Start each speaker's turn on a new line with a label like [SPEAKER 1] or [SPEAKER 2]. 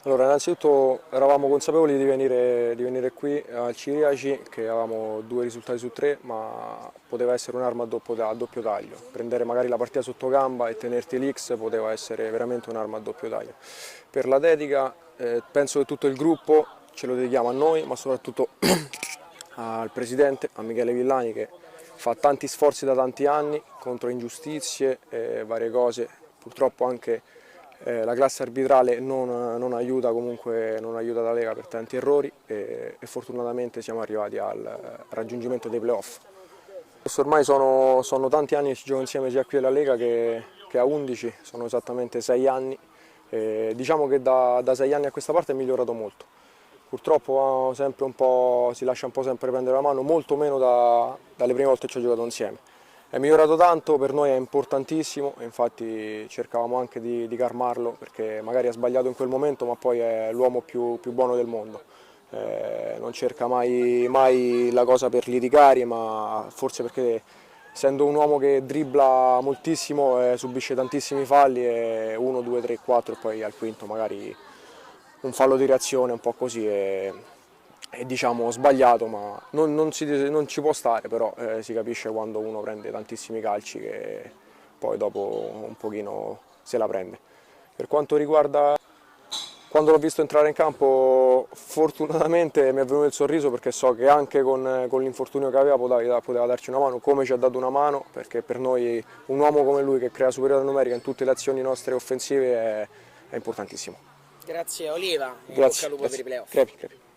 [SPEAKER 1] Allora, innanzitutto eravamo consapevoli di venire qui al Ciriaci, che avevamo 2 risultati su 3, ma poteva essere un'arma a doppio taglio. Prendere magari la partita sotto gamba e tenerti l'X poteva essere veramente un'arma a doppio taglio. Per la dedica, penso che tutto il gruppo ce lo dedichiamo a noi, ma soprattutto al presidente, a Michele Villani, che fa tanti sforzi da tanti anni contro ingiustizie e varie cose. Purtroppo anche la classe arbitrale non aiuta, comunque non aiuta la Lega per tanti errori e fortunatamente siamo arrivati al raggiungimento dei playoff. Adesso ormai sono tanti anni che ci gioco insieme sia qui alla Lega che a 11, sono esattamente 6 anni. Diciamo che da 6 anni a questa parte è migliorato molto. Purtroppo sempre si lascia un po' sempre prendere la mano, molto meno dalle prime volte che ci ho giocato insieme. È migliorato tanto, per noi è importantissimo, e infatti cercavamo anche di calmarlo perché magari ha sbagliato in quel momento, ma poi è l'uomo più buono del mondo. Non cerca mai la cosa per litigare, ma forse perché essendo un uomo che dribbla moltissimo, subisce tantissimi falli, e 1, 2, 3, 4 e poi al quinto magari un fallo di reazione un po' così e diciamo sbagliato, ma non ci può stare, però si capisce quando uno prende tantissimi calci che poi dopo un pochino se la prende. Per quanto riguarda quando l'ho visto entrare in campo, fortunatamente mi è venuto il sorriso perché so che anche con l'infortunio che aveva poteva darci una mano, come ci ha dato una mano, perché per noi un uomo come lui che crea superiorità numerica in tutte le azioni nostre offensive è importantissimo.
[SPEAKER 2] Grazie Oliva e in bocca
[SPEAKER 1] Grazie,
[SPEAKER 2] al lupo per
[SPEAKER 1] grazie.
[SPEAKER 2] i playoff.
[SPEAKER 1] Crepi, crepi.